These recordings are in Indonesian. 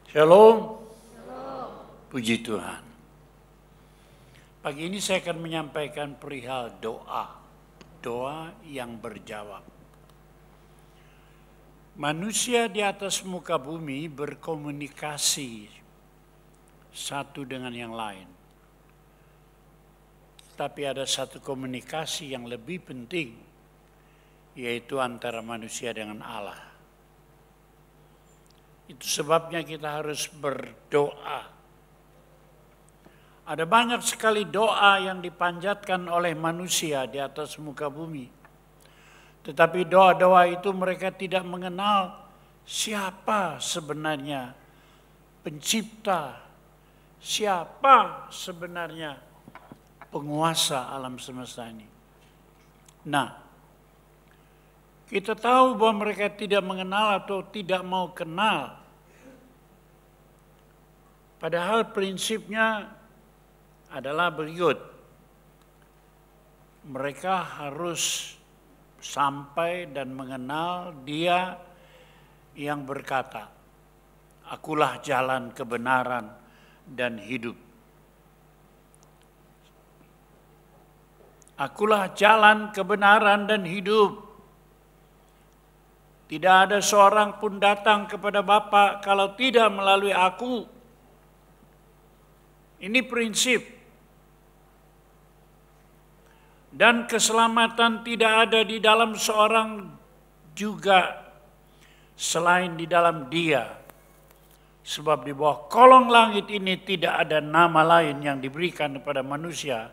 Shalom. Puji Tuhan. Pagi ini saya akan menyampaikan perihal doa. Doa yang berjawab. Manusia di atas muka bumi berkomunikasi satu dengan yang lain. Tapi ada satu komunikasi yang lebih penting, yaitu antara manusia dengan Allah. Itu sebabnya kita harus berdoa. Ada banyak sekali doa yang dipanjatkan oleh manusia di atas muka bumi. Tetapi doa-doa itu mereka tidak mengenal siapa sebenarnya pencipta, siapa sebenarnya penguasa alam semesta ini. Nah, kita tahu bahwa mereka tidak mengenal atau tidak mau kenal. Padahal prinsipnya adalah berikut. Mereka harus sampai dan mengenal Dia yang berkata, "Akulah jalan kebenaran dan hidup." Akulah jalan kebenaran dan hidup. Tidak ada seorang pun datang kepada Bapa kalau tidak melalui aku. Ini prinsip. Dan keselamatan tidak ada di dalam seorang juga selain di dalam Dia. Sebab di bawah kolong langit ini tidak ada nama lain yang diberikan kepada manusia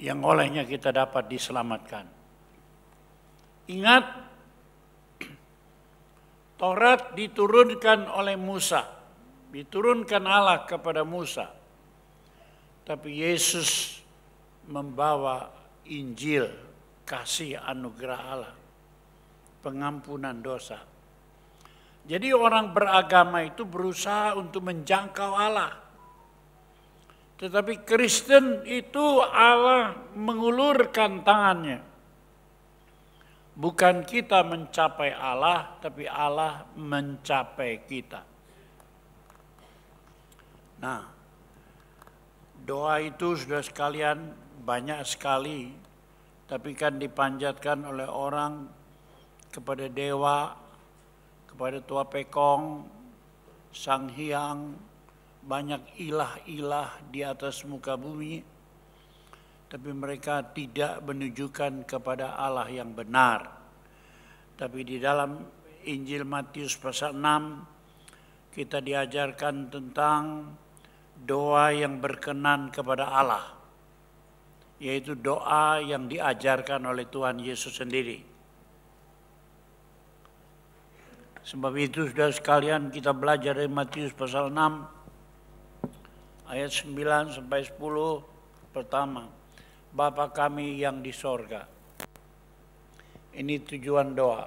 yang olehnya kita dapat diselamatkan. Ingat, Taurat diturunkan oleh Musa, diturunkan Allah kepada Musa. Tapi Yesus membawa Injil, kasih anugerah Allah, pengampunan dosa. Jadi orang beragama itu berusaha untuk menjangkau Allah. Tetapi Kristen itu Allah mengulurkan tangannya. Bukan kita mencapai Allah, tapi Allah mencapai kita. Nah, doa itu sudah sekalian banyak sekali, tapi kan dipanjatkan oleh orang kepada dewa, kepada Tua Pekong, Sang Hyang, banyak ilah-ilah di atas muka bumi. Tapi mereka tidak menunjukkan kepada Allah yang benar. Tapi di dalam Injil Matius pasal 6, kita diajarkan tentang doa yang berkenan kepada Allah. Yaitu doa yang diajarkan oleh Tuhan Yesus sendiri. Sebab itu sudah sekalian kita belajar dari Matius pasal 6, ayat 9 sampai 10 pertama. Bapa kami yang di sorga. Ini tujuan doa.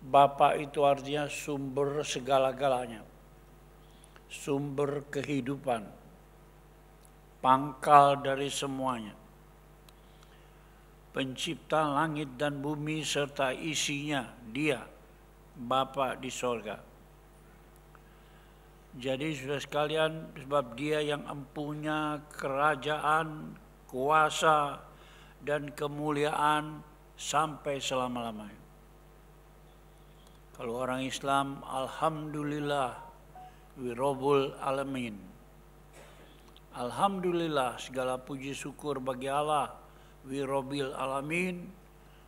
Bapa itu artinya sumber segala-galanya. Sumber kehidupan. Pangkal dari semuanya. Pencipta langit dan bumi serta isinya, Dia, Bapa di sorga. Jadi sudah sekalian, sebab Dia yang empunya kerajaan, kuasa dan kemuliaan sampai selama-lamanya. Kalau orang Islam, alhamdulillah wirobul alamin. Alhamdulillah, segala puji syukur bagi Allah, wirobil alamin,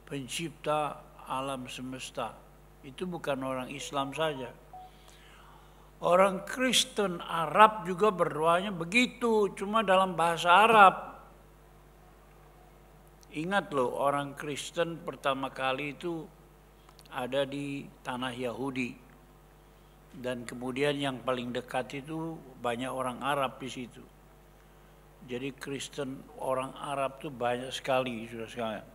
pencipta alam semesta. Itu bukan orang Islam saja. Orang Kristen Arab juga berdoanya begitu, cuma dalam bahasa Arab. Ingat loh, orang Kristen pertama kali itu ada di tanah Yahudi. Dan kemudian yang paling dekat itu banyak orang Arab di situ. Jadi Kristen orang Arab itu banyak sekali, sudah sekalian.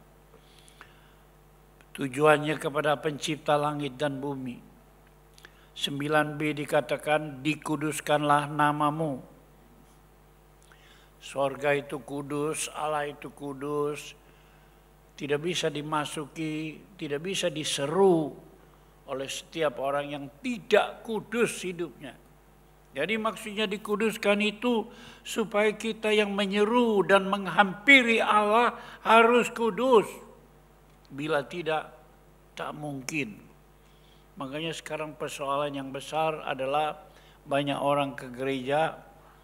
Tujuannya kepada pencipta langit dan bumi. 9b dikatakan, dikuduskanlah namamu. Sorga itu kudus, Allah itu kudus. Tidak bisa dimasuki, tidak bisa diseru oleh setiap orang yang tidak kudus hidupnya. Jadi maksudnya dikuduskan itu supaya kita yang menyeru dan menghampiri Allah harus kudus. Bila tidak, tak mungkin. Makanya sekarang persoalan yang besar adalah banyak orang ke gereja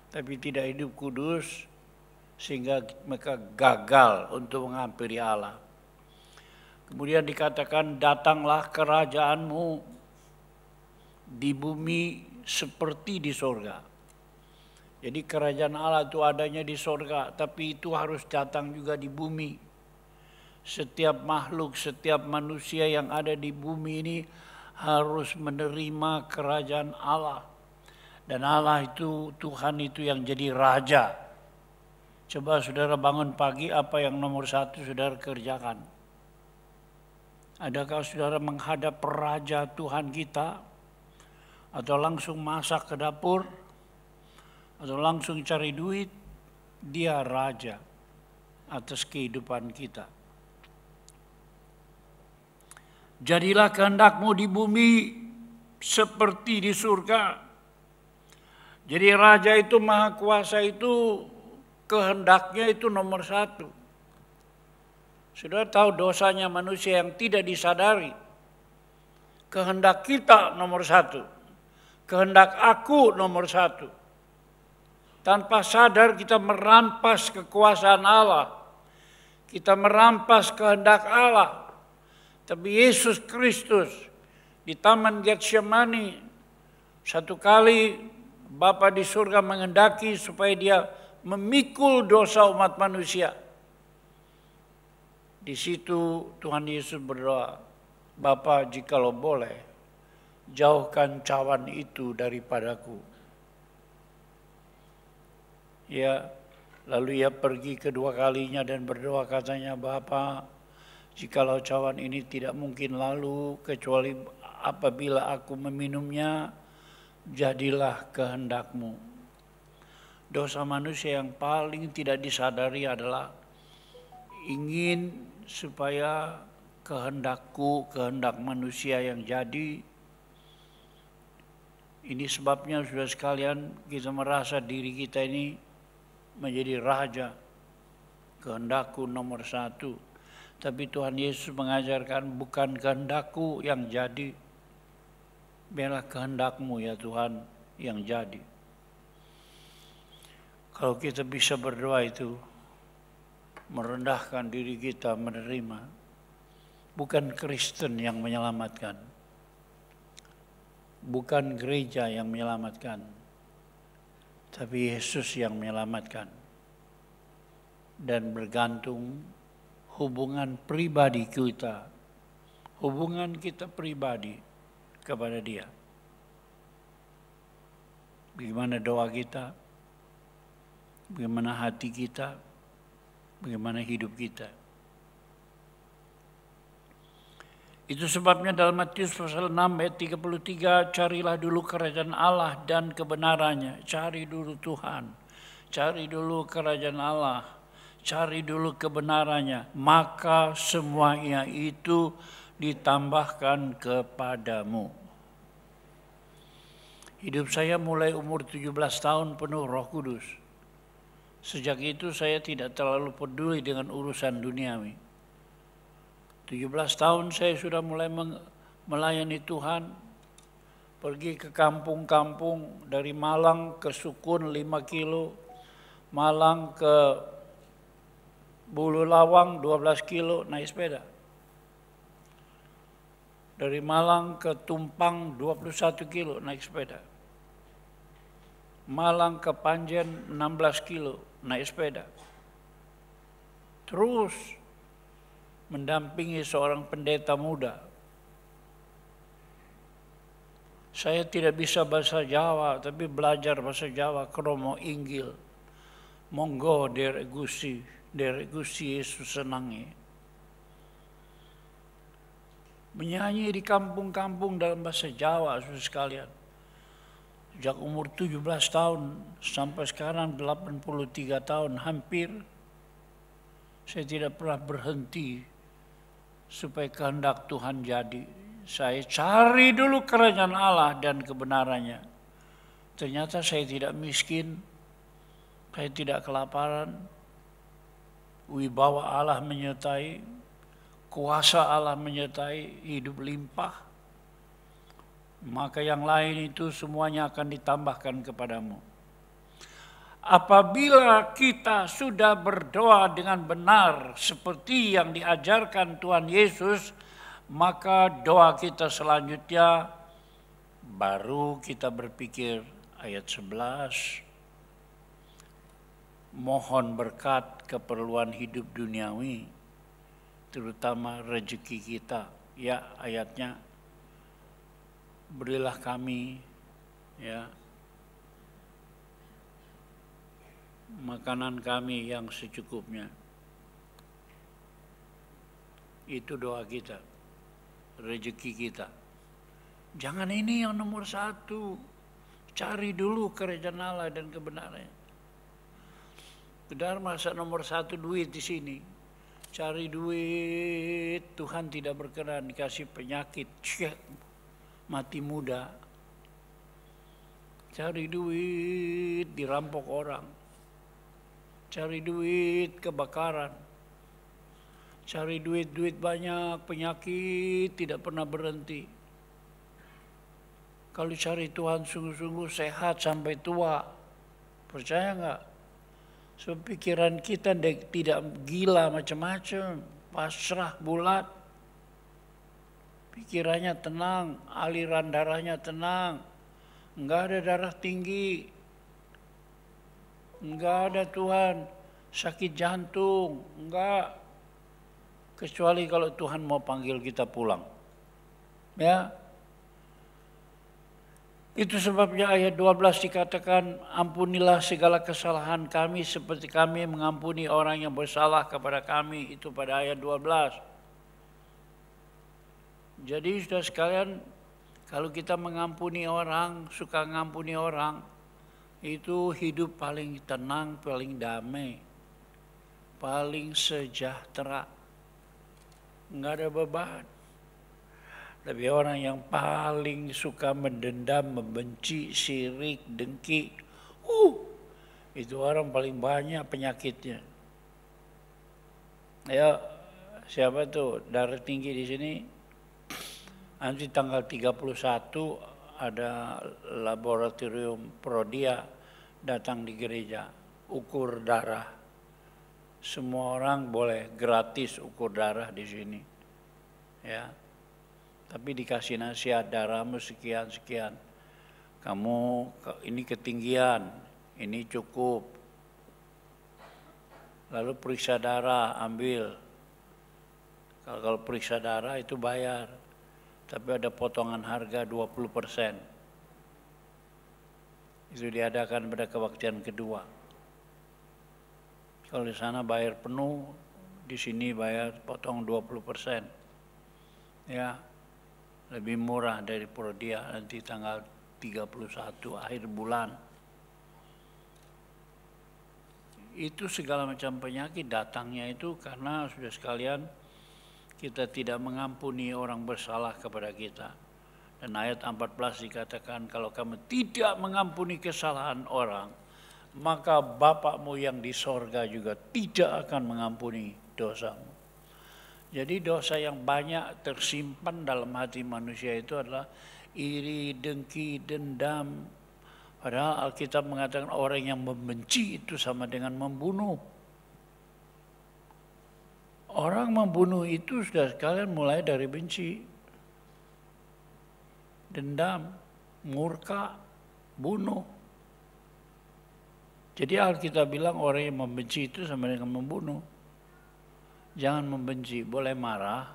tapi tidak hidup kudus sehingga mereka gagal untuk menghampiri Allah. Kemudian dikatakan, datanglah kerajaanmu di bumi seperti di sorga. Jadi kerajaan Allah itu adanya di sorga, tapi itu harus datang juga di bumi. Setiap makhluk, setiap manusia yang ada di bumi ini harus menerima kerajaan Allah. Dan Allah itu, Tuhan itu yang jadi raja. Coba saudara bangun pagi, apa yang nomor satu saudara kerjakan? Adakah saudara menghadap raja Tuhan kita? Atau langsung masak ke dapur? Atau langsung cari duit? Dia raja atas kehidupan kita. Jadilah kehendakmu di bumi seperti di surga. Jadi raja itu, maha kuasa itu, kehendaknya itu nomor satu. Sudah tahu dosanya manusia yang tidak disadari. Kehendak kita nomor satu. Kehendak aku nomor satu. Tanpa sadar kita merampas kekuasaan Allah. Kita merampas kehendak Allah. Tapi Yesus Kristus di Taman Getsemani, satu kali Bapa di surga menghendaki supaya dia memikul dosa umat manusia. Di situ Tuhan Yesus berdoa, Bapa jikalau boleh, jauhkan cawan itu daripadaku. Ya, lalu ia pergi kedua kalinya dan berdoa, katanya, Bapa, jikalau cawan ini tidak mungkin lalu kecuali apabila aku meminumnya, jadilah kehendakmu. Dosa manusia yang paling tidak disadari adalah ingin supaya kehendakku, kehendak manusia yang jadi. Ini sebabnya saudara sekalian, kita merasa diri kita ini menjadi raja. Kehendakku nomor satu. Tapi Tuhan Yesus mengajarkan bukan kehendakku yang jadi, biarlah kehendakmu ya Tuhan yang jadi. Kalau kita bisa berdoa itu, merendahkan diri kita menerima, bukan Kristen yang menyelamatkan, bukan gereja yang menyelamatkan, tapi Yesus yang menyelamatkan. Dan bergantung hubungan pribadi kita, hubungan kita pribadi kepada Dia. Bagaimana doa kita, bagaimana hati kita, bagaimana hidup kita. Itu sebabnya dalam Matius pasal 6 ayat 33, carilah dulu kerajaan Allah dan kebenarannya. Cari dulu Tuhan, cari dulu kerajaan Allah, cari dulu kebenarannya. Maka semuanya itu ditambahkan kepadamu. Hidup saya mulai umur 17 tahun penuh Roh Kudus. Sejak itu saya tidak terlalu peduli dengan urusan duniawi. 17 tahun saya sudah mulai melayani Tuhan. Pergi ke kampung-kampung, dari Malang ke Sukun 5 kilo, Malang ke Bulu Lawang 12 kilo naik sepeda. Dari Malang ke Tumpang 21 kilo naik sepeda. Malang ke Panjen 16 kilo naik sepeda. Terus mendampingi seorang pendeta muda. Saya tidak bisa bahasa Jawa, tapi belajar bahasa Jawa, kromo inggil. Monggo derek Gusti Yesus senangi. Menyanyi di kampung-kampung dalam bahasa Jawa, saudara sekalian. Sejak umur 17 tahun sampai sekarang 83 tahun hampir, saya tidak pernah berhenti supaya kehendak Tuhan jadi. Saya cari dulu kerajaan Allah dan kebenarannya. Ternyata saya tidak miskin, saya tidak kelaparan, wibawa Allah menyertai, kuasa Allah menyertai, hidup limpah. Maka yang lain itu semuanya akan ditambahkan kepadamu. Apabila kita sudah berdoa dengan benar seperti yang diajarkan Tuhan Yesus, maka doa kita selanjutnya baru kita berpikir ayat 11. Mohon berkat keperluan hidup duniawi, terutama rezeki kita. Ya, ayatnya, berilah kami ya makanan kami yang secukupnya. Itu doa kita, rezeki kita. Jangan ini yang nomor satu. Cari dulu kerajaan Allah dan kebenarannya. Benar, masa nomor satu duit di sini. Cari duit, Tuhan tidak berkenan, dikasih penyakit, mati muda. Cari duit, dirampok orang. Cari duit, kebakaran. Cari duit banyak, penyakit tidak pernah berhenti. Kalau cari Tuhan sungguh-sungguh sehat sampai tua. Percaya enggak? So, pikiran kita tidak gila macam-macam. Pasrah, bulat. Pikirannya tenang, aliran darahnya tenang. Enggak ada darah tinggi. Enggak ada Tuhan sakit jantung, enggak. Kecuali kalau Tuhan mau panggil kita pulang. Ya. Itu sebabnya ayat 12 dikatakan, ampunilah segala kesalahan kami seperti kami mengampuni orang yang bersalah kepada kami. Itu pada ayat 12. Jadi sudah sekalian, kalau kita mengampuni orang, suka mengampuni orang, itu hidup paling tenang, paling damai, paling sejahtera. Enggak ada beban. Tapi orang yang paling suka mendendam, membenci, syirik, dengki, itu orang paling banyak penyakitnya. Ya, siapa tuh darah tinggi di sini? Nanti tanggal 31 ada laboratorium Prodia datang di gereja, ukur darah. Semua orang boleh gratis ukur darah di sini. Ya. Tapi dikasih nasihat, darahmu sekian-sekian. Kamu ini ketinggian, ini cukup. Lalu periksa darah, ambil. Kalau periksa darah itu bayar. Tapi ada potongan harga 20%. Itu diadakan pada kebaktian kedua. Kalau di sana bayar penuh, di sini bayar potong 20%. Ya, lebih murah dari Prodia nanti tanggal 31 akhir bulan. Itu segala macam penyakit datangnya itu karena sudah sekalian kita tidak mengampuni orang bersalah kepada kita. Dan ayat 14 dikatakan, kalau kamu tidak mengampuni kesalahan orang, maka Bapakmu yang di sorga juga tidak akan mengampuni dosamu. Jadi dosa yang banyak tersimpan dalam hati manusia itu adalah iri, dengki, dendam. Padahal Alkitab mengatakan orang yang membenci itu sama dengan membunuh. Orang membunuh itu sudah sekalian mulai dari benci, dendam, murka, bunuh. Jadi Alkitab bilang orang yang membenci itu sama dengan membunuh. Jangan membenci, boleh marah,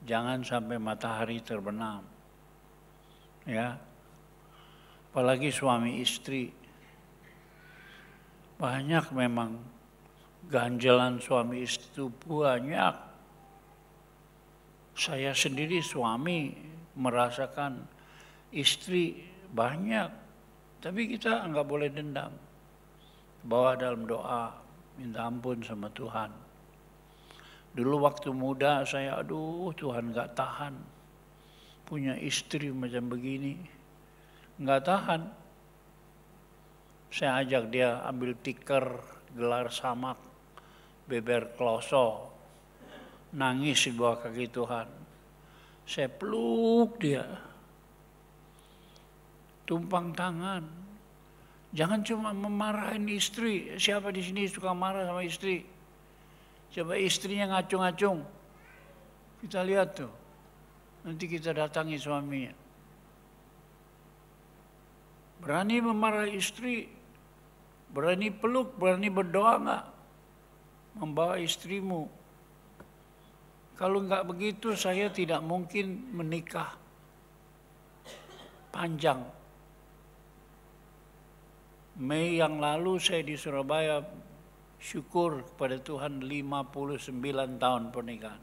jangan sampai matahari terbenam. Ya. Apalagi suami istri. Banyak memang ganjalan suami istri itu banyak. Saya sendiri suami merasakan istri banyak. Tapi kita enggak boleh dendam. Bawa dalam doa, minta ampun sama Tuhan. Dulu waktu muda saya, aduh Tuhan gak tahan. Punya istri macam begini. Gak tahan. Saya ajak dia ambil tikar, gelar samak, beber kloso, nangis di bawah kaki Tuhan. Saya peluk dia, tumpang tangan. Jangan cuma memarahin istri. Siapa di sini suka marah sama istri? Coba istrinya ngacung-ngacung. Kita lihat tuh. Nanti kita datangi suaminya. Berani memarahi istri, berani peluk, berani berdoa nggak? Membawa istrimu. Kalau nggak begitu saya tidak mungkin menikah panjang. Mei yang lalu saya di Surabaya syukur kepada Tuhan 59 tahun pernikahan.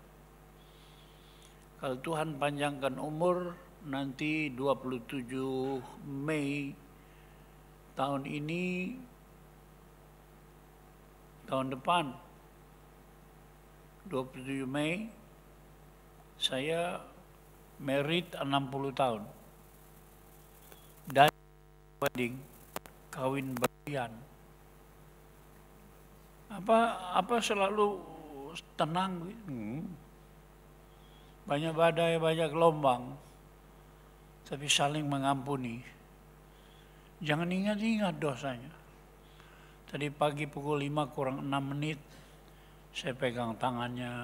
Kalau Tuhan panjangkan umur, nanti 27 Mei tahun ini, tahun depan, 27 Mei, saya married 60 tahun. Dan wedding, kawin berlian. Apa selalu tenang? Banyak badai, banyak gelombang, tapi saling mengampuni. Jangan ingat-ingat dosanya. Tadi pagi pukul 5 kurang 6 menit, saya pegang tangannya.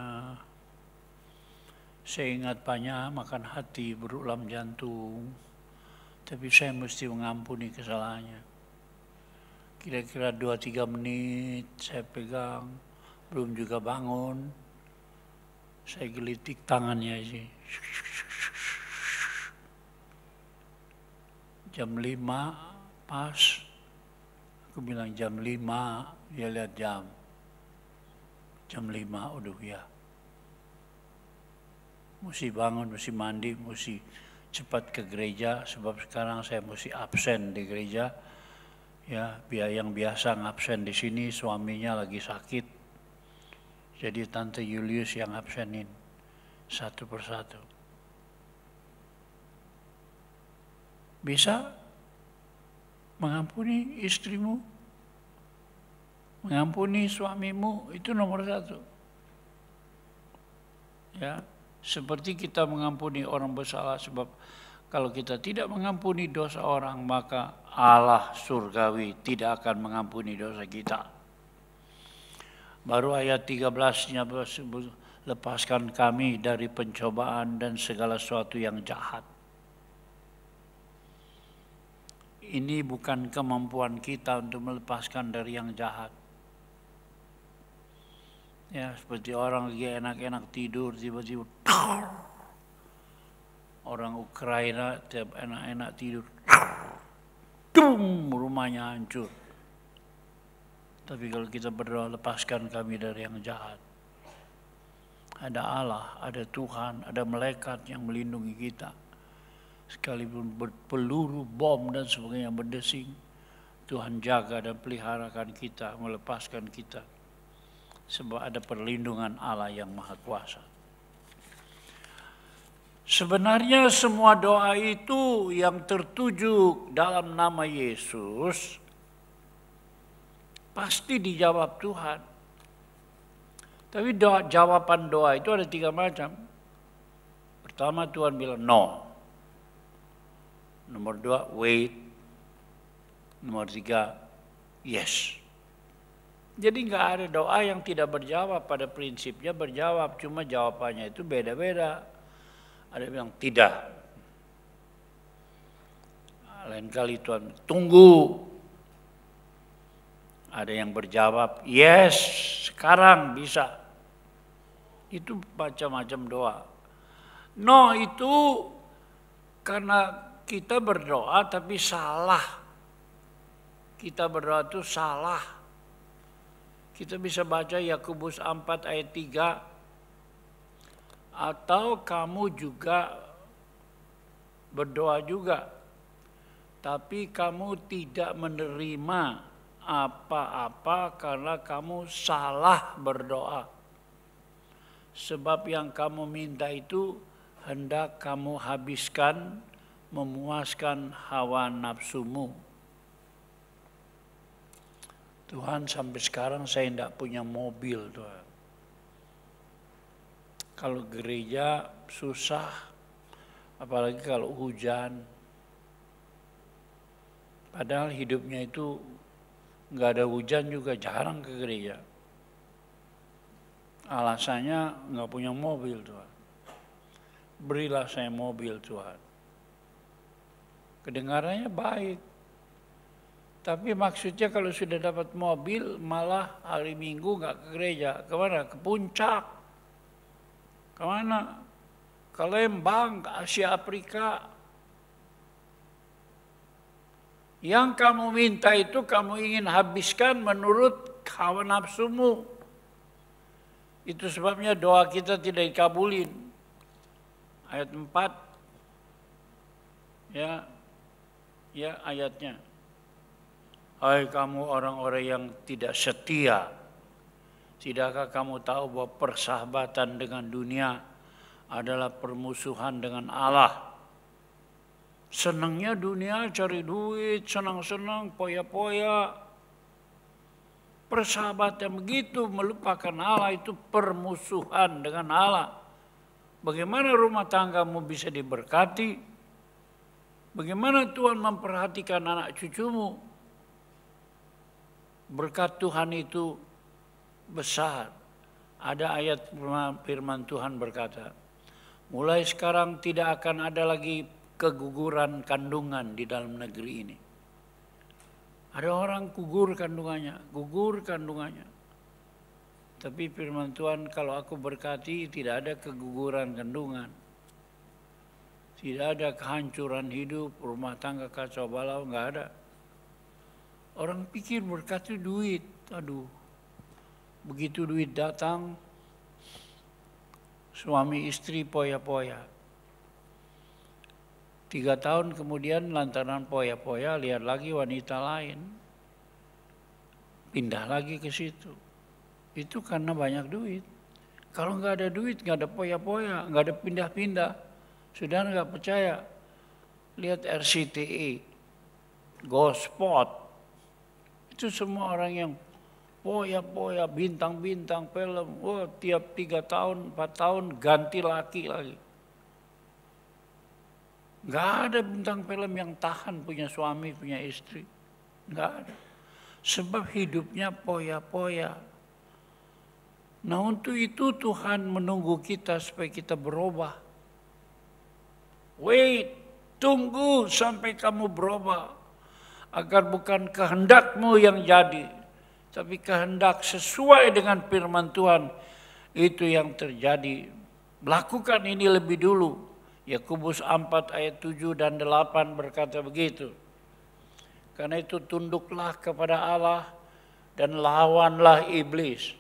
Saya ingat banyak makan hati, berulam jantung. Tapi saya mesti mengampuni kesalahannya. Kira-kira 2-3 menit saya pegang, belum juga bangun. Saya gelitik tangannya aja. Jam 5 pas. Aku bilang jam 5, dia lihat jam. Jam 5, udah ya. Mesti bangun, mesti mandi, mesti cepat ke gereja. Sebab sekarang saya mesti absen di gereja. Ya, biar yang biasa ngabsen di sini, suaminya lagi sakit. Jadi Tante Julius yang absenin satu persatu. Bisa mengampuni istrimu, mengampuni suamimu, itu nomor 1. Ya, seperti kita mengampuni orang bersalah, sebab kalau kita tidak mengampuni dosa orang, maka Allah surgawi tidak akan mengampuni dosa kita. Baru ayat 13-nya lepaskan kami dari pencobaan dan segala sesuatu yang jahat. Ini bukan kemampuan kita untuk melepaskan dari yang jahat. Ya, seperti orang lagi enak-enak tidur, tiba-tiba orang Ukraina tiap enak-enak tidur, rumahnya hancur. Tapi kalau kita berdoa, lepaskan kami dari yang jahat. Ada Allah, ada Tuhan, ada malaikat yang melindungi kita. Sekalipun peluru, bom dan sebagainya berdesing, Tuhan jaga dan peliharakan kita, melepaskan kita. Sebab ada perlindungan Allah yang Maha Kuasa. Sebenarnya semua doa itu yang tertuju dalam nama Yesus pasti dijawab Tuhan. Tapi jawaban doa itu ada 3 macam. Pertama, Tuhan bilang no. Nomor 2, wait. Nomor 3, yes. Jadi nggak ada doa yang tidak berjawab, pada prinsipnya berjawab. Cuma jawabannya itu beda-beda. Ada yang bilang tidak. Lain kali Tuhan tunggu. Ada yang berjawab, yes, sekarang bisa. Itu macam-macam doa. No itu karena kita berdoa tapi salah. Kita berdoa itu salah. Kita bisa baca Yakobus 4 ayat 3. Atau kamu juga berdoa juga, tapi kamu tidak menerima apa-apa karena kamu salah berdoa. Sebab yang kamu minta itu hendak kamu habiskan memuaskan hawa nafsumu. Tuhan, sampai sekarang saya tidak punya mobil, Tuhan. Kalau gereja susah, apalagi kalau hujan. Padahal hidupnya itu nggak ada hujan juga jarang ke gereja. Alasannya nggak punya mobil, Tuhan. Berilah saya mobil, Tuhan. Kedengarannya baik. Tapi maksudnya kalau sudah dapat mobil, malah hari Minggu nggak ke gereja. Kemana? Ke puncak. Kemana? Ke Lembang, ke Asia Afrika. Yang kamu minta itu kamu ingin habiskan menurut hawa nafsumu. Itu sebabnya doa kita tidak dikabulin. Ayat 4. Ya ayatnya. Hai kamu orang-orang yang tidak setia, tidakkah kamu tahu bahwa persahabatan dengan dunia adalah permusuhan dengan Allah? Senangnya dunia cari duit, senang-senang, poya-poya. Persahabatan begitu melupakan Allah itu permusuhan dengan Allah. Bagaimana rumah tanggamu bisa diberkati? Bagaimana Tuhan memperhatikan anak cucumu? Berkat Tuhan itu besar. Ada ayat firman Tuhan berkata, mulai sekarang tidak akan ada lagi keguguran kandungan di dalam negeri ini. Ada orang gugur kandungannya. Tapi firman Tuhan, kalau aku berkati tidak ada keguguran kandungan. Tidak ada kehancuran hidup, rumah tangga kacau balau, enggak ada. Orang pikir berkat itu duit. Aduh, begitu duit datang, suami istri poya-poya. 3 tahun kemudian lantaran poya-poya, lihat lagi wanita lain. Pindah lagi ke situ. Itu karena banyak duit. Kalau nggak ada duit, nggak ada poya-poya, nggak ada pindah-pindah. Sudah nggak percaya? Lihat RCTI, Gospot. Itu semua orang yang poya-poya, bintang-bintang film. Wah, tiap 3 tahun, 4 tahun ganti laki lagi. Nggak ada bintang film yang tahan punya suami, punya istri. Nggak ada. Sebab hidupnya poya-poya. Nah untuk itu Tuhan menunggu kita supaya kita berubah. Wait, tunggu sampai kamu berubah. Agar bukan kehendakmu yang jadi, tapi kehendak sesuai dengan firman Tuhan itu yang terjadi. Lakukan ini lebih dulu. Yakobus 4 ayat 7 dan 8 berkata begitu. Karena itu tunduklah kepada Allah dan lawanlah iblis,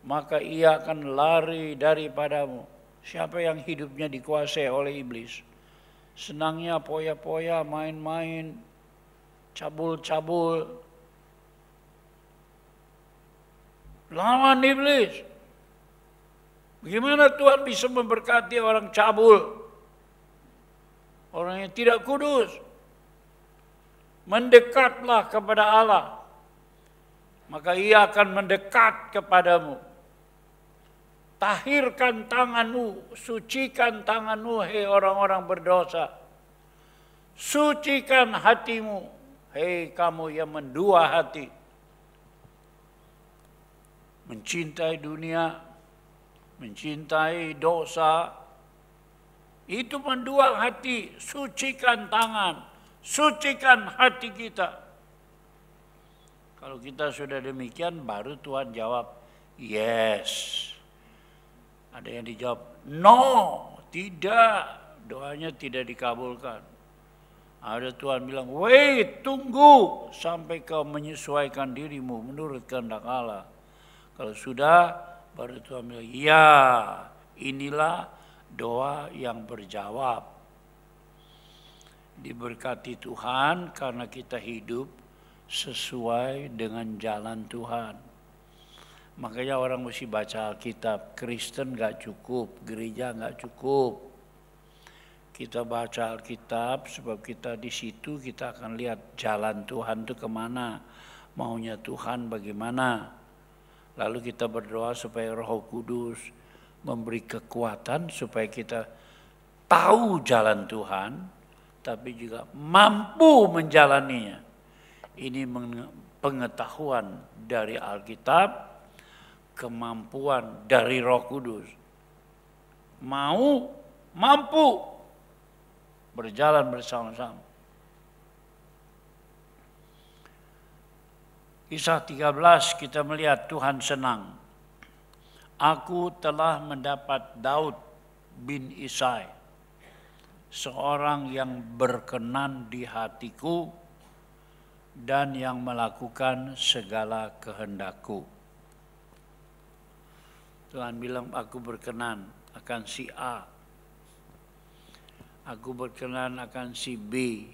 maka ia akan lari daripadamu. Siapa yang hidupnya dikuasai oleh iblis? Senangnya poya-poya, main-main, cabul-cabul. Lawan iblis. Bagaimana Tuhan bisa memberkati orang cabul? Orang yang tidak kudus. Mendekatlah kepada Allah, maka ia akan mendekat kepadamu. Tahirkan tanganmu, sucikan tanganmu, hei orang-orang berdosa. Sucikan hatimu, hei kamu yang mendua hati. Mencintai dunia, mencintai dosa, itu mendua hati. Sucikan tangan, sucikan hati kita. Kalau kita sudah demikian, baru Tuhan jawab, yes. Ada yang dijawab, no, tidak. Doanya tidak dikabulkan. Ada Tuhan bilang, wait, tunggu sampai kau menyesuaikan dirimu menurut kehendak Allah. Kalau sudah, baru Tuhan bilang, ya, inilah doa yang berjawab. Diberkati Tuhan karena kita hidup sesuai dengan jalan Tuhan. Makanya orang mesti baca Alkitab. Kristen gak cukup, gereja gak cukup. Kita baca Alkitab sebab kita di situ kita akan lihat jalan Tuhan itu kemana. maunya Tuhan bagaimana. Lalu kita berdoa supaya Roh Kudus memberi kekuatan supaya kita tahu jalan Tuhan, tapi juga mampu menjalaninya. Ini pengetahuan dari Alkitab, kemampuan dari Roh Kudus. Mampu berjalan bersama-sama. Kisah 13 kita melihat Tuhan senang. Aku telah mendapat Daud bin Isai, seorang yang berkenan di hatiku dan yang melakukan segala kehendakku. Tuhan bilang, aku berkenan akan si A, aku berkenan akan si B,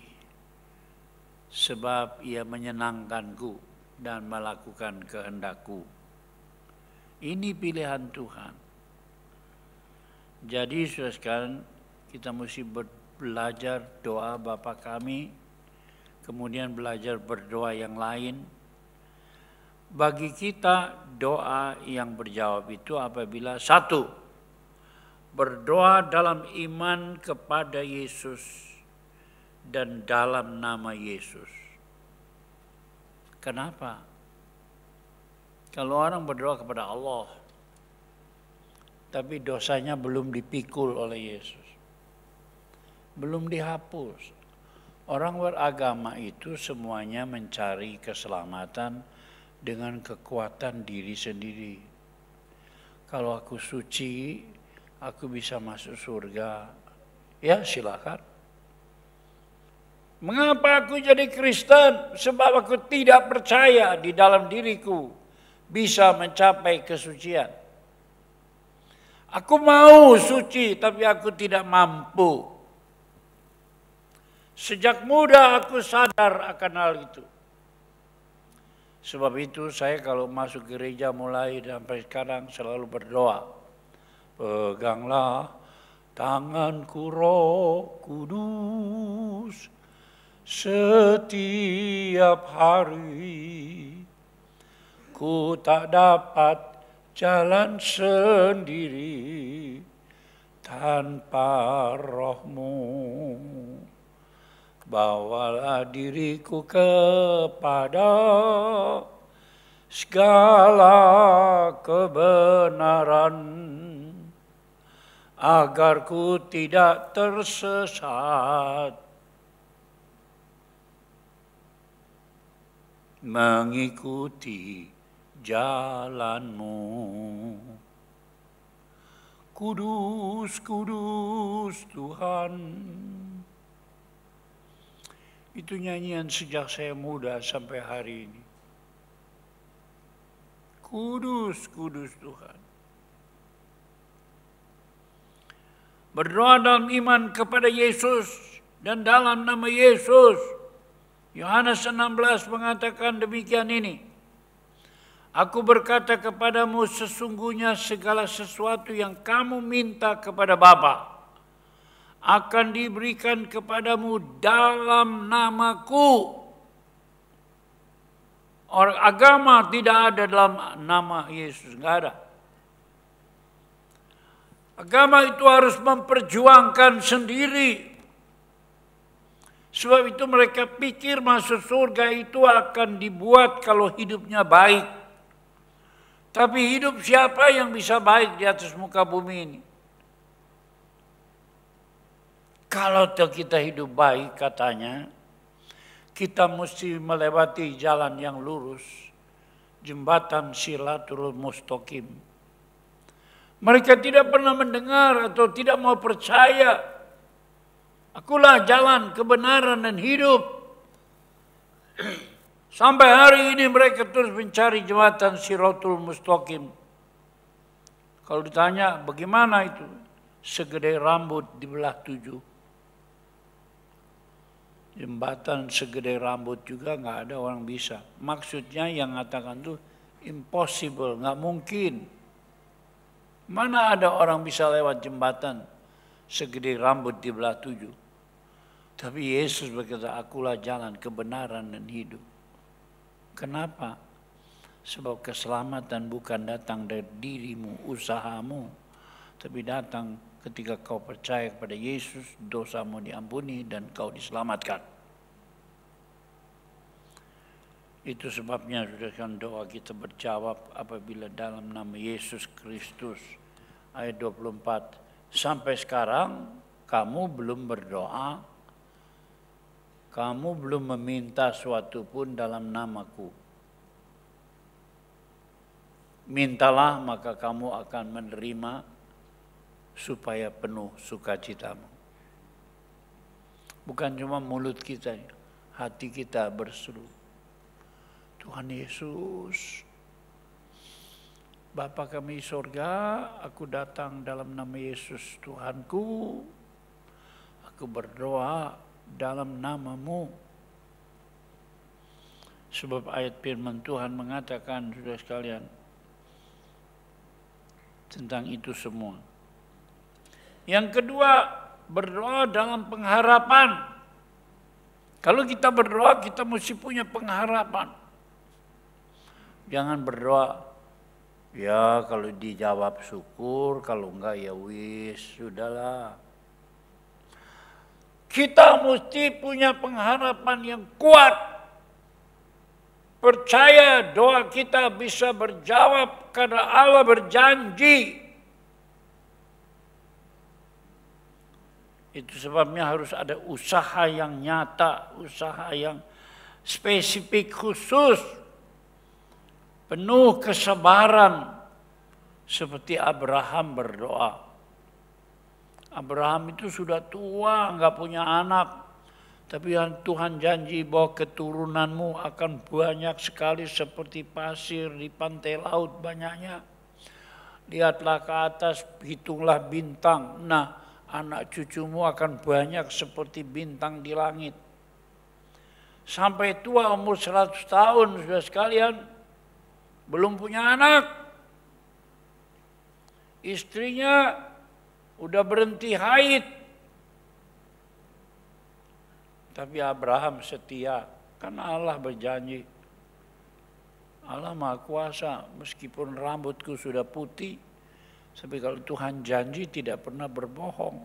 sebab ia menyenangkanku dan melakukan kehendakku. Ini pilihan Tuhan. Jadi saudara sekalian, kita mesti belajar doa Bapa kami, kemudian belajar berdoa yang lain. Bagi kita doa yang berjawab itu apabila satu, berdoa dalam iman kepada Yesus dan dalam nama Yesus. Kenapa? Kalau orang berdoa kepada Allah, tapi dosanya belum dipikul oleh Yesus, belum dihapus. Orang beragama itu semuanya mencari keselamatan dengan kekuatan diri sendiri. Kalau aku suci, aku bisa masuk surga. Ya silakan. Mengapa aku jadi Kristen? Sebab aku tidak percaya di dalam diriku bisa mencapai kesucian. Aku mau suci, tapi aku tidak mampu. Sejak muda aku sadar akan hal itu. Sebab itu saya kalau masuk gereja mulai sampai sekarang selalu berdoa. Peganglah tanganku Roh Kudus setiap hari. Ku tak dapat jalan sendiri tanpa Roh-Mu. Bawalah diriku kepada segala kebenaran, agar ku tidak tersesat, mengikuti jalan-Mu. Kudus, kudus Tuhan. Itu nyanyian sejak saya muda sampai hari ini. Kudus, kudus Tuhan. Berdoa dalam iman kepada Yesus dan dalam nama Yesus. Yohanes 16 mengatakan demikian ini. Aku berkata kepadamu, sesungguhnya segala sesuatu yang kamu minta kepada Bapa akan diberikan kepadamu dalam namaku. Orang agama tidak ada dalam nama Yesus, enggak ada. Agama itu harus memperjuangkan sendiri. Sebab itu mereka pikir masuk surga itu akan dibuat kalau hidupnya baik. Tapi hidup siapa yang bisa baik di atas muka bumi ini? Kalau kita hidup baik katanya, kita mesti melewati jalan yang lurus, jembatan Shiratul Mustaqim. Mereka tidak pernah mendengar atau tidak mau percaya. Akulah jalan, kebenaran dan hidup. Sampai hari ini mereka terus mencari jembatan Shiratul Mustaqim. Kalau ditanya bagaimana itu? Segede rambut dibelah 7. Jembatan segede rambut juga nggak ada orang bisa. Maksudnya yang mengatakan itu impossible, nggak mungkin. Mana ada orang bisa lewat jembatan segede rambut dibelah 7. Tapi Yesus berkata, akulah jalan, kebenaran dan hidup. Kenapa? Sebab keselamatan bukan datang dari dirimu, usahamu, tapi datang ketika kau percaya kepada Yesus, dosamu diampuni dan kau diselamatkan. Itu sebabnya saudara, doa kita berjawab apabila dalam nama Yesus Kristus. Ayat 24, sampai sekarang kamu belum berdoa, kamu belum meminta suatu pun dalam namaku. Mintalah maka kamu akan menerima supaya penuh sukacitamu. Bukan cuma mulut kita, hati kita berseru, Tuhan Yesus, Bapa kami di sorga, aku datang dalam nama Yesus Tuhanku. Aku berdoa dalam namamu. Sebab ayat firman Tuhan mengatakan, saudara sekalian, tentang itu semua. Yang kedua, berdoa dalam pengharapan. Kalau kita berdoa, kita mesti punya pengharapan. Jangan berdoa, ya kalau dijawab syukur, kalau enggak ya wis, sudahlah. Kita mesti punya pengharapan yang kuat. Percaya doa kita bisa berjawab karena Allah berjanji. Itu sebabnya harus ada usaha yang nyata, usaha yang spesifik khusus. Penuh kesabaran seperti Abraham berdoa. Abraham itu sudah tua, enggak punya anak. Tapi Tuhan janji bahwa keturunanmu akan banyak sekali seperti pasir di pantai laut banyaknya. Lihatlah ke atas, hitunglah bintang. Nah, anak cucumu akan banyak seperti bintang di langit. Sampai tua umur 100 tahun, sudah sekalian, belum punya anak. Istrinya udah berhenti haid. Tapi Abraham setia, kan Allah berjanji. Allah Maha Kuasa, meskipun rambutku sudah putih, tapi kalau Tuhan janji tidak pernah berbohong.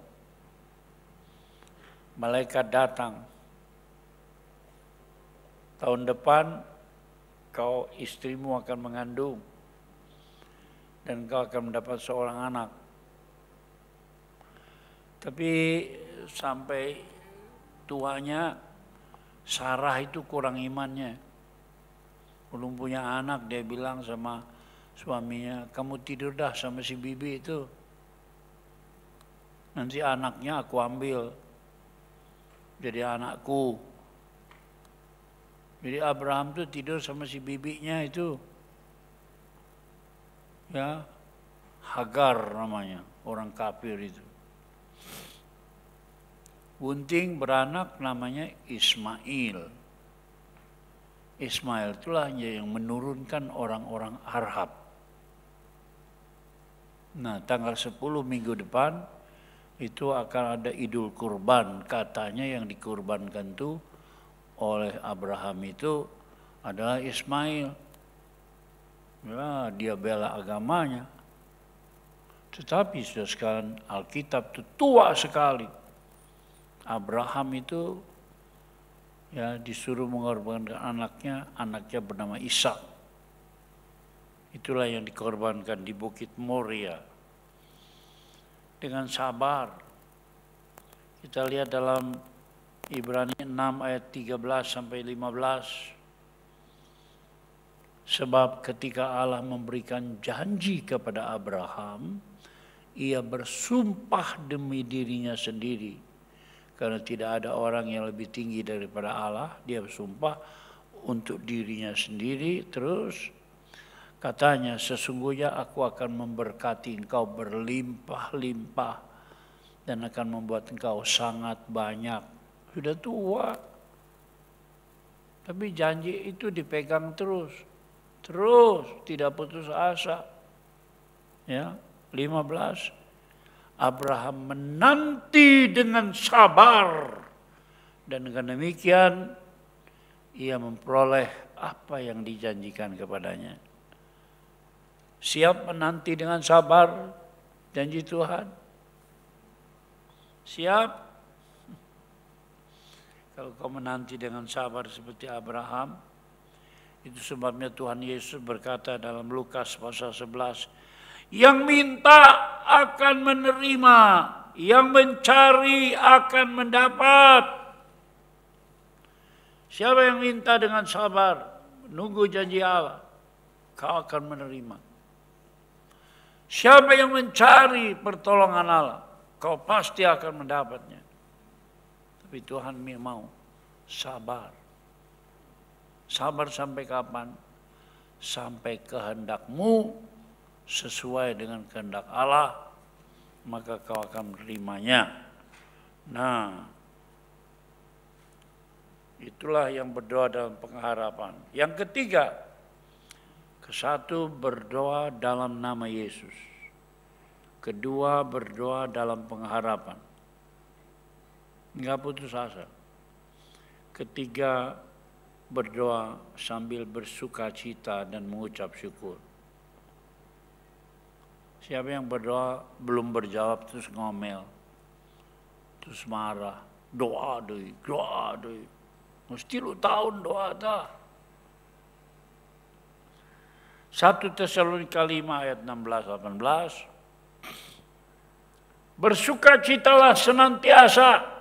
Malaikat datang. Tahun depan kau istrimu akan mengandung dan kau akan mendapat seorang anak. Tapi sampai tuanya Sarah itu kurang imannya. Belum punya anak, dia bilang sama suaminya, kamu tidur dah sama si bibi itu. Nanti anaknya aku ambil jadi anakku. Jadi Abraham tuh tidur sama si bibinya itu. Ya, Hagar namanya, orang kafir itu. Bunting beranak namanya Ismail. Ismail itulah yang menurunkan orang-orang Arab. Nah, tanggal 10 minggu depan itu akan ada Idul Kurban. Katanya yang dikurbankan itu oleh Abraham itu adalah Ismail. Ya, dia bela agamanya. Tetapi sudah sekarang Alkitab itu tua sekali. Abraham itu ya disuruh mengorbankan anaknya bernama Ishak. Itulah yang dikorbankan di Bukit Moria. Dengan sabar. Kita lihat dalam Ibrani 6 ayat 13 sampai 15. Sebab ketika Allah memberikan janji kepada Abraham, ia bersumpah demi dirinya sendiri. Karena tidak ada orang yang lebih tinggi daripada Allah, dia bersumpah untuk dirinya sendiri. Terus katanya, sesungguhnya aku akan memberkati engkau berlimpah-limpah dan akan membuat engkau sangat banyak. Sudah tua, tapi janji itu dipegang terus tidak putus asa. Ya, 15. Abraham menanti dengan sabar dan dengan demikian ia memperoleh apa yang dijanjikan kepadanya. Siap menanti dengan sabar janji Tuhan? Siap? Kalau kau menanti dengan sabar seperti Abraham, itu sebabnya Tuhan Yesus berkata dalam Lukas pasal 11, yang minta akan menerima, yang mencari akan mendapat. Siapa yang minta dengan sabar, menunggu janji Allah, kau akan menerima. Siapa yang mencari pertolongan Allah, kau pasti akan mendapatnya. Tapi Tuhan mau sabar. Sabar sampai kapan? Sampai kehendakmu sesuai dengan kehendak Allah, maka kau akan menerimanya. Nah, itulah yang berdoa dalam pengharapan. Yang ketiga, kesatu berdoa dalam nama Yesus. Kedua, berdoa dalam pengharapan. Enggak putus asa. Ketiga, berdoa sambil bersuka cita dan mengucap syukur. Siapa yang berdoa belum berjawab terus ngomel, terus marah, doa deh. Mesti lu tahun doa dah. 1 Tesalonika 5 ayat 16-18. Bersukacitalah senantiasa.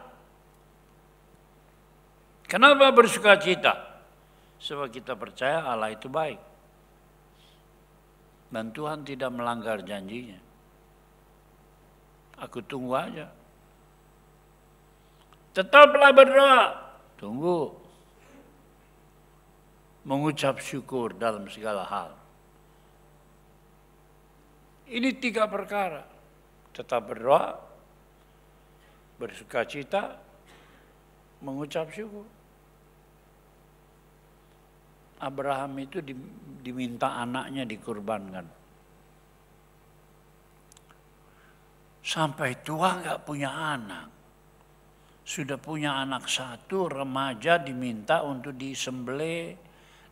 Kenapa bersukacita? Sebab kita percaya Allah itu baik. Dan Tuhan tidak melanggar janjinya. Aku tunggu aja. Tetaplah berdoa. Tunggu. Mengucap syukur dalam segala hal. Ini 3 perkara. Tetap berdoa, bersukacita, mengucap syukur. Abraham itu diminta anaknya dikurbankan. Sampai tua nggak punya anak. Sudah punya anak 1, remaja diminta untuk disembelih,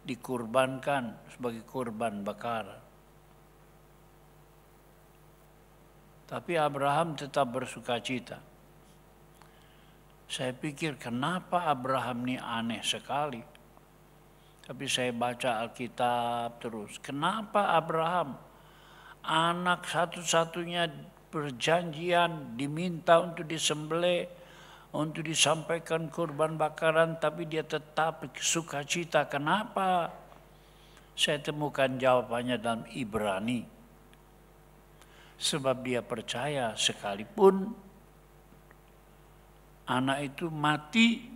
dikurbankan sebagai kurban bakaran. Tapi Abraham tetap bersukacita. Saya pikir kenapa Abraham ini aneh sekali. Tapi saya baca Alkitab terus. Kenapa Abraham, anak satu-satunya perjanjian, diminta untuk disembelih, untuk disampaikan kurban bakaran, tapi dia tetap sukacita. Kenapa? Saya temukan jawabannya dalam Ibrani. Sebab dia percaya sekalipun anak itu mati,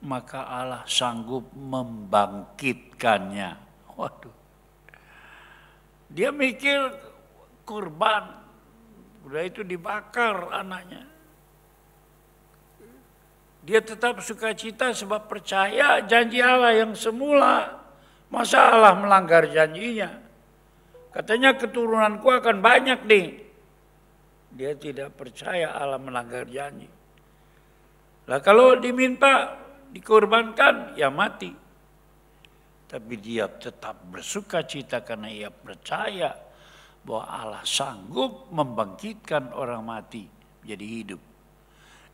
maka Allah sanggup membangkitkannya. Waduh. Dia mikir kurban, udah itu dibakar anaknya. Dia tetap sukacita sebab percaya janji Allah yang semula. Masa Allah melanggar janjinya? Katanya keturunanku akan banyak nih. Dia tidak percaya Allah melanggar janji. Lah kalau diminta dikorbankan, ya mati. Tapi dia tetap bersukacita karena ia percaya bahwa Allah sanggup membangkitkan orang mati jadi hidup.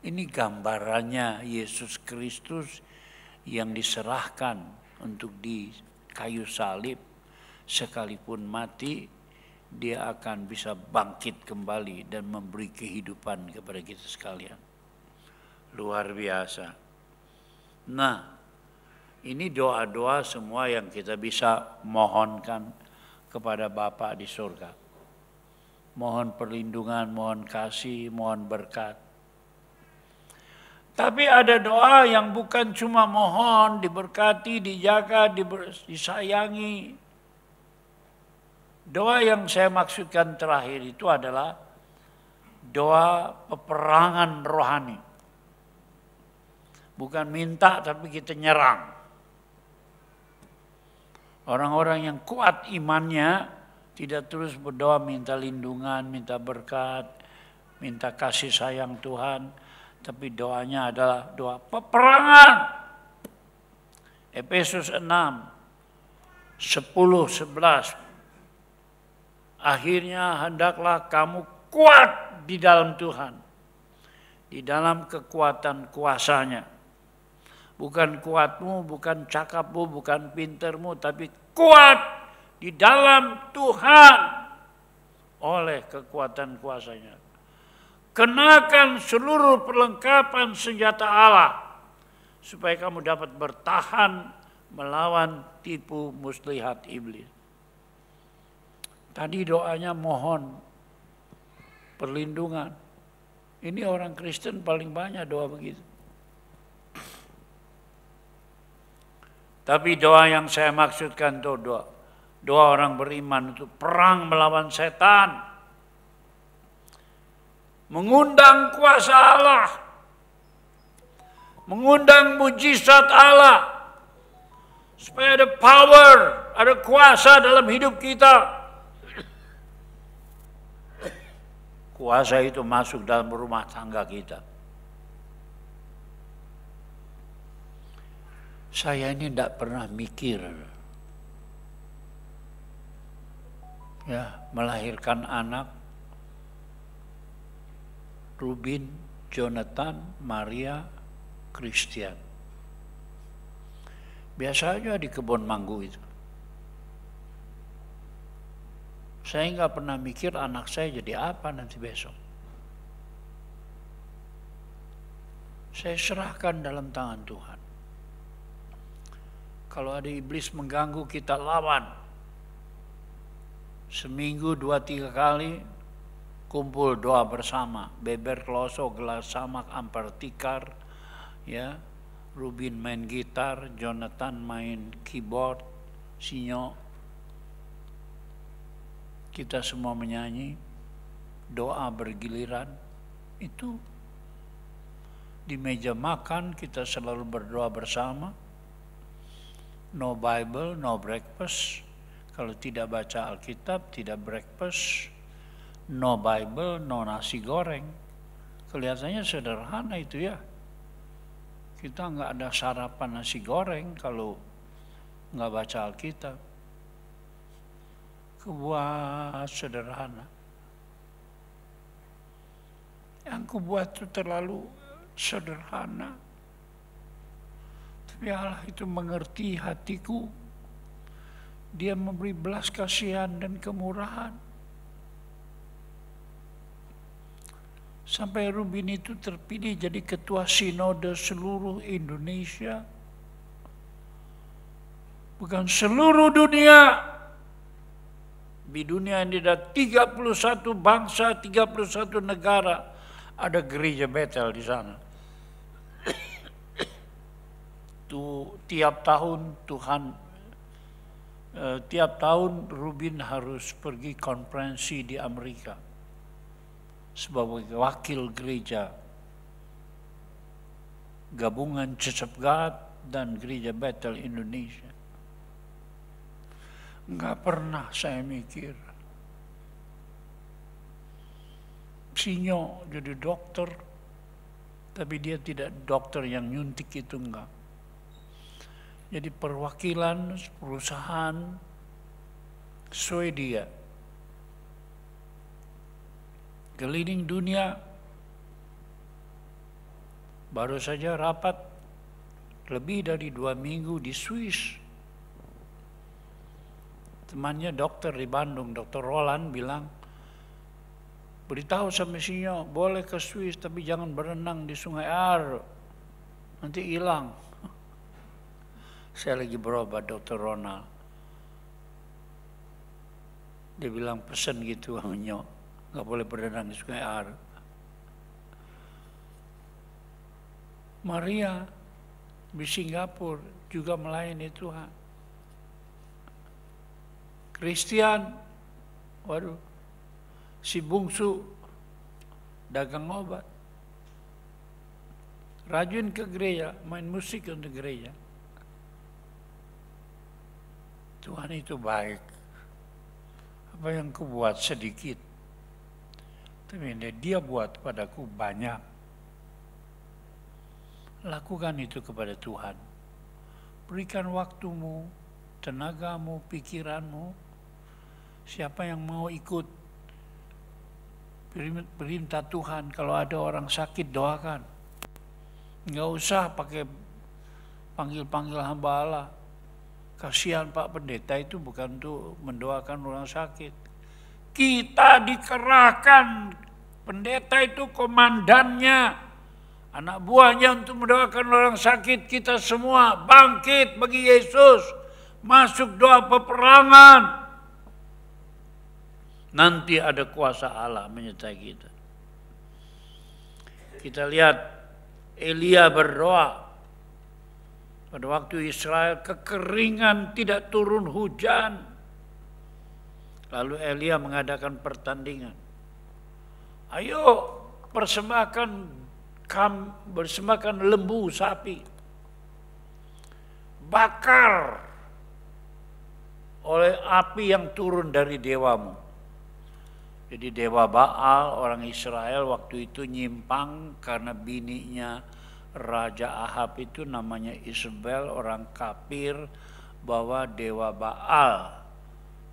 Ini gambarannya Yesus Kristus yang diserahkan untuk di kayu salib. Sekalipun mati, dia akan bisa bangkit kembali dan memberi kehidupan kepada kita sekalian. Luar biasa. Nah, ini doa-doa semua yang kita bisa mohonkan kepada Bapa di surga. Mohon perlindungan, mohon kasih, mohon berkat. Tapi ada doa yang bukan cuma mohon, diberkati, dijaga, disayangi. Doa yang saya maksudkan terakhir itu adalah doa peperangan rohani. Bukan minta tapi kita nyerang. Orang-orang yang kuat imannya tidak terus berdoa minta lindungan, minta berkat, minta kasih sayang Tuhan. Tapi doanya adalah doa peperangan. Efesus 6, 10, 11. Akhirnya hendaklah kamu kuat di dalam Tuhan, di dalam kekuatan kuasanya. Bukan kuatmu, bukan cakapmu, bukan pintermu, tapi kuat di dalam Tuhan oleh kekuatan kuasanya. Kenakan seluruh perlengkapan senjata Allah supaya kamu dapat bertahan melawan tipu muslihat iblis. Tadi doanya mohon perlindungan. Ini orang Kristen paling banyak doa begitu. Tapi doa yang saya maksudkan itu doa orang beriman itu perang melawan setan. Mengundang kuasa Allah. Mengundang mujizat Allah. Supaya ada power, ada kuasa dalam hidup kita. Kuasa itu masuk dalam rumah tangga kita. Saya ini tidak pernah mikir ya melahirkan anak Rubin, Jonathan, Maria, Christian. Biasa aja di kebun manggu itu. Saya nggak pernah mikir anak saya jadi apa nanti besok. Saya serahkan dalam tangan Tuhan. Kalau ada iblis mengganggu, kita lawan. Seminggu 2-3 kali kumpul doa bersama. Beber kloso, gelas samak, ampar tikar, ya. Rubin main gitar, Jonathan main keyboard, Sinyo. Kita semua menyanyi, doa bergiliran. Itu di meja makan kita selalu berdoa bersama. No Bible, no breakfast. Kalau tidak baca Alkitab, tidak breakfast. No Bible, no nasi goreng. Kelihatannya sederhana itu ya. Kita nggak ada sarapan nasi goreng kalau nggak baca Alkitab. Kubuat sederhana. Yang kubuat itu terlalu sederhana. Tapi Allah itu mengerti hatiku. Dia memberi belas kasihan dan kemurahan. Sampai Rubin itu terpilih jadi ketua sinode seluruh Indonesia. Bukan seluruh dunia. Di dunia ini ada 31 bangsa, 31 negara. Ada gereja Bethel di sana. Tiap tahun Rubin harus pergi konferensi di Amerika sebagai wakil gereja gabungan Church of God dan gereja Bethel Indonesia. Enggak pernah saya mikir Sinyo jadi dokter, tapi dia tidak dokter yang nyuntik itu, enggak. Jadi perwakilan perusahaan Swedia keliling dunia. Baru saja rapat lebih dari 2 minggu di Swiss. Temannya dokter di Bandung, Dr. Roland bilang, beritahu sama Sinyo, boleh ke Swiss tapi jangan berenang di Sungai Ar, nanti hilang. Saya lagi berobat Dr. Ronald. Dia bilang pesan gitu sama Nyok, nggak boleh berenang di Sungai Ar. Maria di Singapura juga melayani Tuhan. Christian, waduh, si bungsu dagang obat. Rajin ke gereja, main musik untuk gereja. Tuhan itu baik. Apa yang ku buat sedikit, tapi yang dia buat padaku banyak. Lakukan itu kepada Tuhan. berikan waktumu, tenagamu, pikiranmu. Siapa yang mau ikut perintah Tuhan, kalau ada orang sakit doakan. Nggak usah pakai panggil-panggil hamba Allah. Kasihan Pak Pendeta, itu bukan untuk mendoakan orang sakit. Kita dikerahkan, pendeta itu komandannya, anak buahnya untuk mendoakan orang sakit. Kita semua bangkit bagi Yesus, masuk doa peperangan. Nanti ada kuasa Allah menyertai kita. Kita lihat Elia berdoa. Pada waktu Israel kekeringan, tidak turun hujan. Lalu Elia mengadakan pertandingan. Ayo persembahkan lembu sapi. Bakar oleh api yang turun dari dewamu. Jadi dewa Baal, orang Israel waktu itu nyimpang karena bininya Raja Ahab itu namanya Isabel, orang kafir, bawa dewa Baal.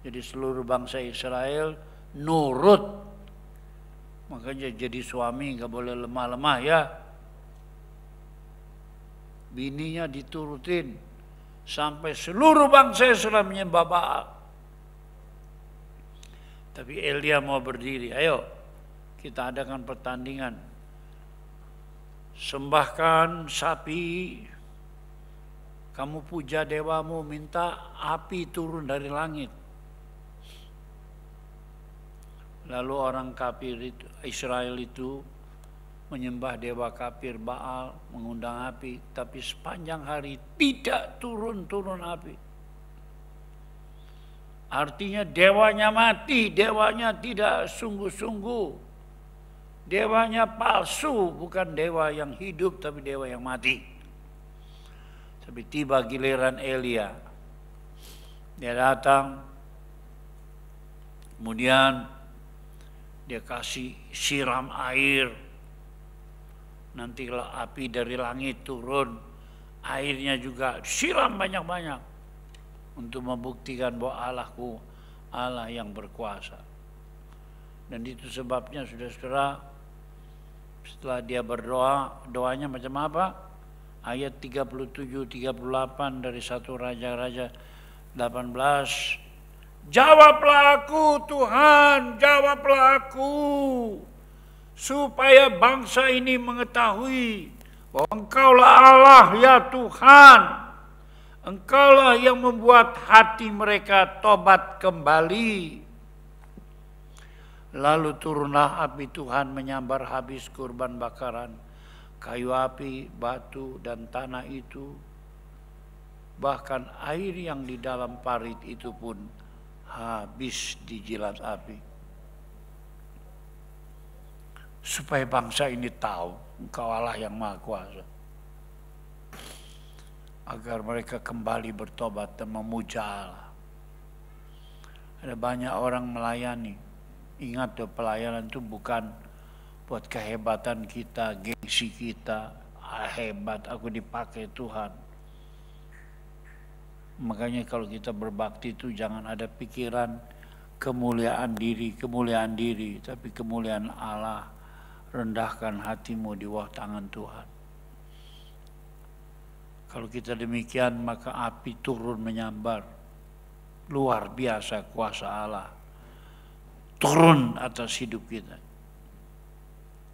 Jadi seluruh bangsa Israel nurut. Makanya jadi suami nggak boleh lemah-lemah ya. Bininya diturutin sampai seluruh bangsa Israel menyembah Baal. Tapi Elia mau berdiri, ayo kita adakan pertandingan. Sembahkan sapi, kamu puja dewamu, minta api turun dari langit. Lalu orang kafir itu, Israel itu menyembah dewa kafir Baal, mengundang api, tapi sepanjang hari tidak turun-turun api. Artinya dewanya mati, dewanya tidak sungguh-sungguh. Dewanya palsu, bukan dewa yang hidup tapi dewa yang mati. Tapi tiba giliran Elia. Dia datang, kemudian dia kasih siram air. Nantilah api dari langit turun, airnya juga siram banyak-banyak. Untuk membuktikan bahwa Allahku Allah yang berkuasa. Dan itu sebabnya saudara-saudara, setelah dia berdoa, doanya macam apa? Ayat 37-38 dari 1 Raja-Raja 18. Jawablah aku Tuhan, jawablah aku, supaya bangsa ini mengetahui bahwa Engkaulah Allah ya Tuhan. Engkaulah yang membuat hati mereka tobat kembali. Lalu turunlah api Tuhan menyambar habis kurban bakaran, kayu api, batu, dan tanah itu. Bahkan air yang di dalam parit itu pun habis dijilat api. Supaya bangsa ini tahu Engkau Allah yang Maha Kuasa. Agar mereka kembali bertobat dan memuja Allah. Ada banyak orang melayani. Ingat, pelayanan itu bukan buat kehebatan kita, gengsi kita. Hebat, aku dipakai Tuhan. Makanya kalau kita berbakti itu jangan ada pikiran kemuliaan diri, tapi kemuliaan Allah. Rendahkan hatimu di bawah tangan Tuhan. Kalau kita demikian, maka api turun menyambar. Luar biasa kuasa Allah turun atas hidup kita.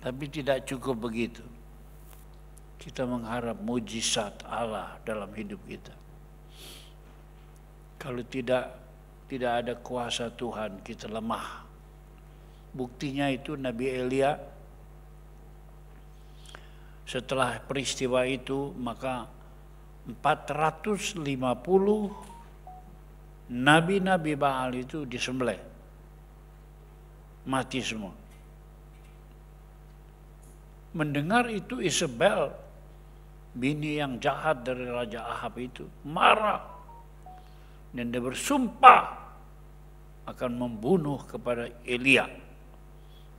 Tapi tidak cukup begitu. Kita mengharap mujizat Allah dalam hidup kita. Kalau tidak ada kuasa Tuhan, kita lemah. Buktinya itu Nabi Elia, setelah peristiwa itu, maka 450 nabi-nabi Baal itu disembelih. Mati semua. Mendengar itu Isabel, bini yang jahat dari Raja Ahab itu, marah. Dan dia bersumpah akan membunuh kepada Elia.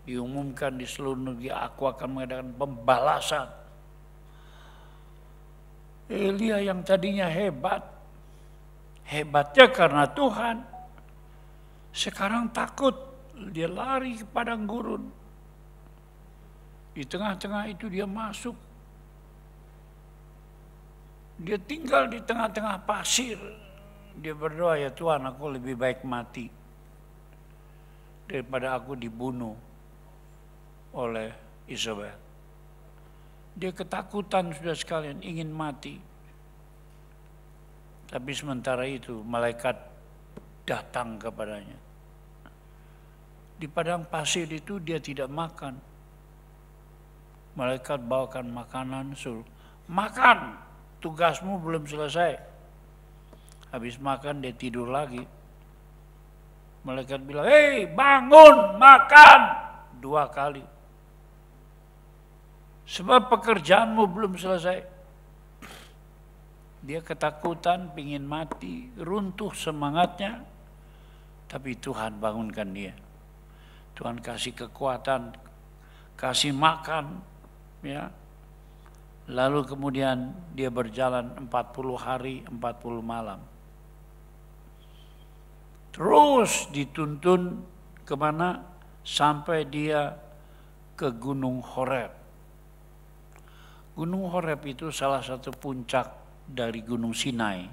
Diumumkan di seluruh negeri, aku akan mengadakan pembalasan. Elia yang tadinya hebatnya karena Tuhan, sekarang takut, dia lari ke padang gurun. Di tengah-tengah itu dia masuk, dia tinggal di tengah-tengah pasir. Dia berdoa, ya Tuhan, aku lebih baik mati daripada aku dibunuh oleh Isabel. Dia ketakutan sudah sekalian, ingin mati. Tapi sementara itu malaikat datang kepadanya. Di padang pasir itu dia tidak makan. Malaikat bawakan makanan, suruh makan, tugasmu belum selesai. Habis makan dia tidur lagi. Malaikat bilang, hei bangun, makan. 2 kali. Sebab pekerjaanmu belum selesai. Dia ketakutan, pingin mati, runtuh semangatnya. Tapi Tuhan bangunkan dia. Tuhan kasih kekuatan, kasih makan, ya. Lalu kemudian dia berjalan 40 hari, 40 malam. Terus dituntun kemana? Sampai dia ke Gunung Horeb. Gunung Horeb itu salah satu puncak dari Gunung Sinai.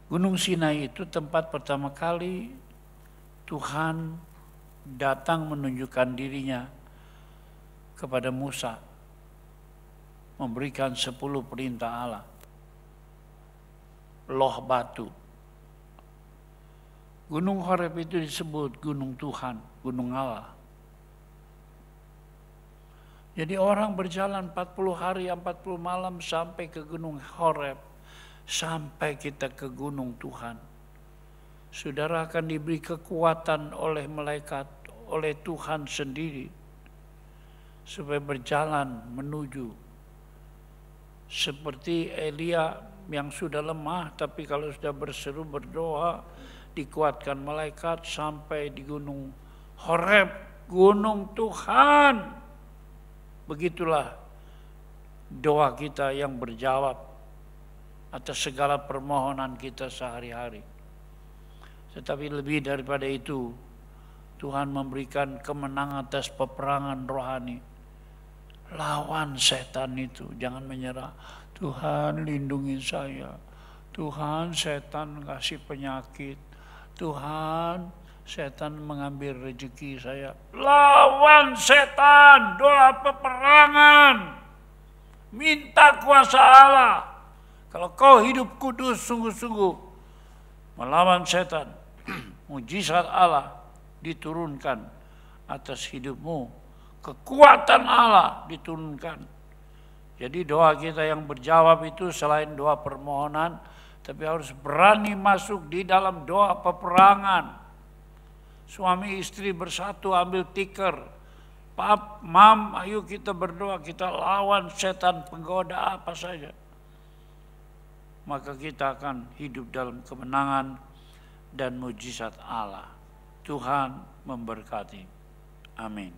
Gunung Sinai itu tempat pertama kali Tuhan datang menunjukkan dirinya kepada Musa, memberikan 10 perintah Allah. Loh batu. Gunung Horeb itu disebut Gunung Tuhan, Gunung Allah. Jadi orang berjalan 40 hari, 40 malam sampai ke Gunung Horeb. Sampai kita ke Gunung Tuhan. Saudara akan diberi kekuatan oleh malaikat, oleh Tuhan sendiri. Supaya berjalan menuju. Seperti Elia yang sudah lemah, tapi kalau sudah berseru berdoa, dikuatkan malaikat sampai di Gunung Horeb, Gunung Tuhan. Begitulah doa kita yang berjawab atas segala permohonan kita sehari-hari. Tetapi lebih daripada itu, Tuhan memberikan kemenangan atas peperangan rohani. Lawan setan itu, jangan menyerah. Tuhan lindungi saya. Tuhan, setan kasih penyakit. Tuhan, setan mengambil rezeki saya. Lawan setan, doa peperangan. Minta kuasa Allah. Kalau kau hidup kudus sungguh-sungguh melawan setan, mujizat Allah diturunkan atas hidupmu. Kekuatan Allah diturunkan. Jadi doa kita yang berjawab itu selain doa permohonan, tapi harus berani masuk di dalam doa peperangan. Suami istri bersatu ambil tikar. Pap, mam, ayo kita berdoa, kita lawan setan penggoda apa saja. Maka kita akan hidup dalam kemenangan dan mujizat Allah. Tuhan memberkati. Amin.